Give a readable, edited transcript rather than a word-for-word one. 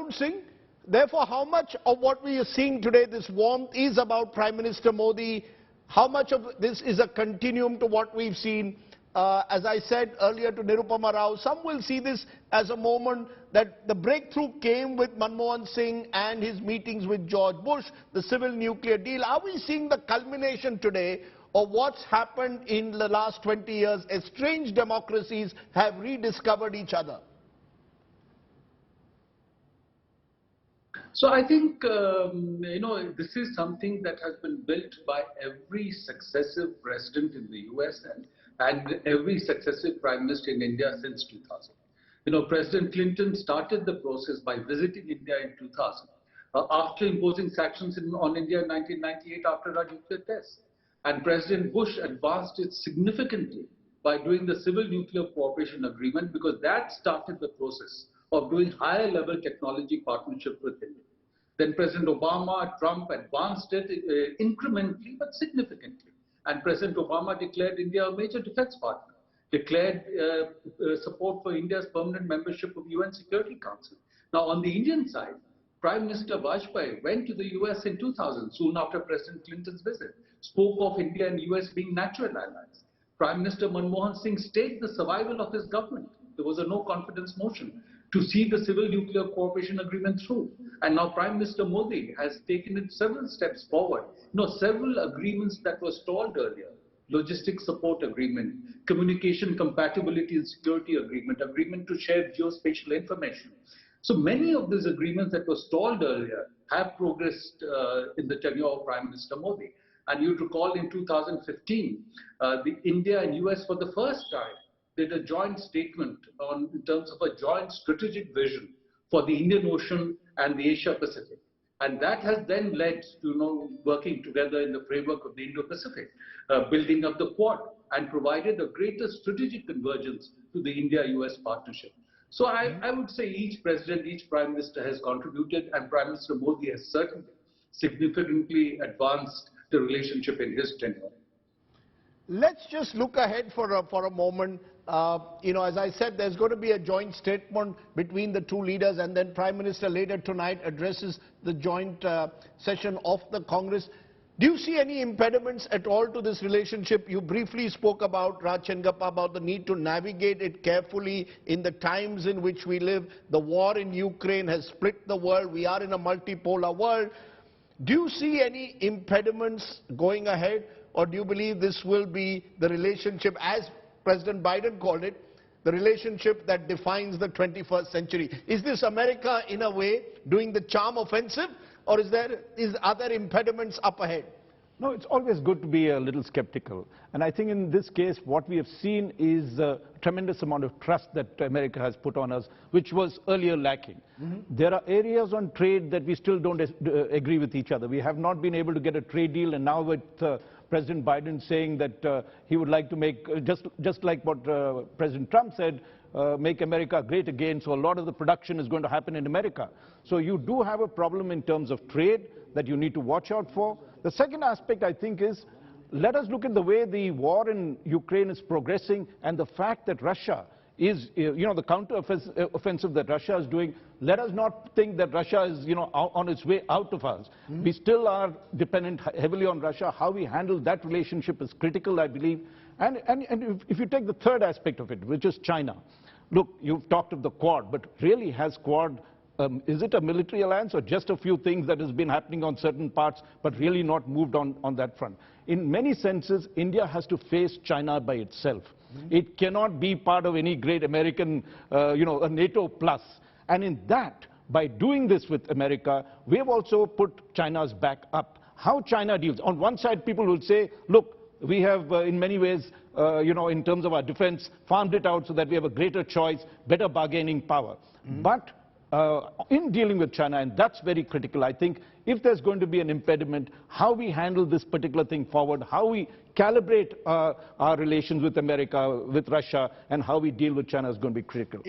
Arun Singh, therefore, how much of what we are seeing today, this warmth, is about Prime Minister Modi? How much of this is a continuum to what we've seen? As I said earlier to Nirupama Rao, some will see this as a moment that the breakthrough came with Manmohan Singh and his meetings with George Bush, the civil nuclear deal. Are we seeing the culmination today of what's happened in the last 20 years? Estranged democracies have rediscovered each other. So I think, this is something that has been built by every successive president in the US and every successive prime minister in India since 2000. President Clinton started the process by visiting India in 2000, after imposing sanctions on India in 1998 after our nuclear test. And President Bush advanced it significantly by doing the Civil Nuclear Cooperation Agreement, because that started the process of doing higher level technology partnership with India. Then President Obama, Trump advanced it incrementally but significantly. And President Obama declared India a major defense partner, declared support for India's permanent membership of UN Security Council. Now on the Indian side, Prime Minister Vajpayee went to the US in 2000, soon after President Clinton's visit, spoke of India and US being natural allies. Prime Minister Manmohan Singh staked the survival of his government. There was a no confidence motion to see the Civil Nuclear Cooperation Agreement through. And now Prime Minister Modi has taken it several steps forward. Several agreements that were stalled earlier: logistics support agreement, communication compatibility and security agreement, agreement to share geospatial information. So many of these agreements that were stalled earlier have progressed in the tenure of Prime Minister Modi. And you'd recall in 2015, India and US for the first time did a joint statement in terms of a joint strategic vision for the Indian Ocean and the Asia Pacific. And that has then led to working together in the framework of the Indo-Pacific, building up the Quad, and provided a greater strategic convergence to the India-US partnership. So I would say each president, each prime minister has contributed, and Prime Minister Modi has certainly significantly advanced the relationship in his tenure. Let's just look ahead for a moment. As I said, there's going to be a joint statement between the two leaders, and then Prime Minister later tonight addresses the joint session of the Congress. Do you see any impediments at all to this relationship? You briefly spoke about, Raj Chengappa, about the need to navigate it carefully in the times in which we live. The war in Ukraine has split the world. We are in a multipolar world. Do you see any impediments going ahead, or do you believe this will be the relationship, as President Biden called it, the relationship that defines the 21st century? Is this America, in a way, doing the charm offensive, or is other impediments up ahead? No, it's always good to be a little skeptical. And I think in this case, what we have seen is a tremendous amount of trust that America has put on us, which was earlier lacking. There are areas on trade that we still don't agree with each other. We have not been able to get a trade deal, and now with President Biden saying that he would like to make, just like what President Trump said, make America great again, so a lot of the production is going to happen in America. So you do have a problem in terms of trade that you need to watch out for. The second aspect, I think, is let us look at the way the war in Ukraine is progressing, and the fact that Russia is, the counter-offensive that Russia is doing. Let us not think that Russia is, on its way out of us. We still are dependent heavily on Russia. How we handle that relationship is critical, I believe. And if you take the third aspect of it, which is China. Look, you've talked of the Quad, but really has Quad, is it a military alliance or just a few things that has been happening on certain parts, but really not moved on that front? In many senses, India has to face China by itself. It cannot be part of any great American, a NATO plus. And in that, by doing this with America, we have also put China's back up. How China deals. On one side, people will say, look, we have in many ways, in terms of our defense, farmed it out so that we have a greater choice, better bargaining power. But in dealing with China, and that's very critical, I think, if there's going to be an impediment, how we handle this particular thing forward, how we calibrate our relations with America, with Russia, and how we deal with China is going to be critical.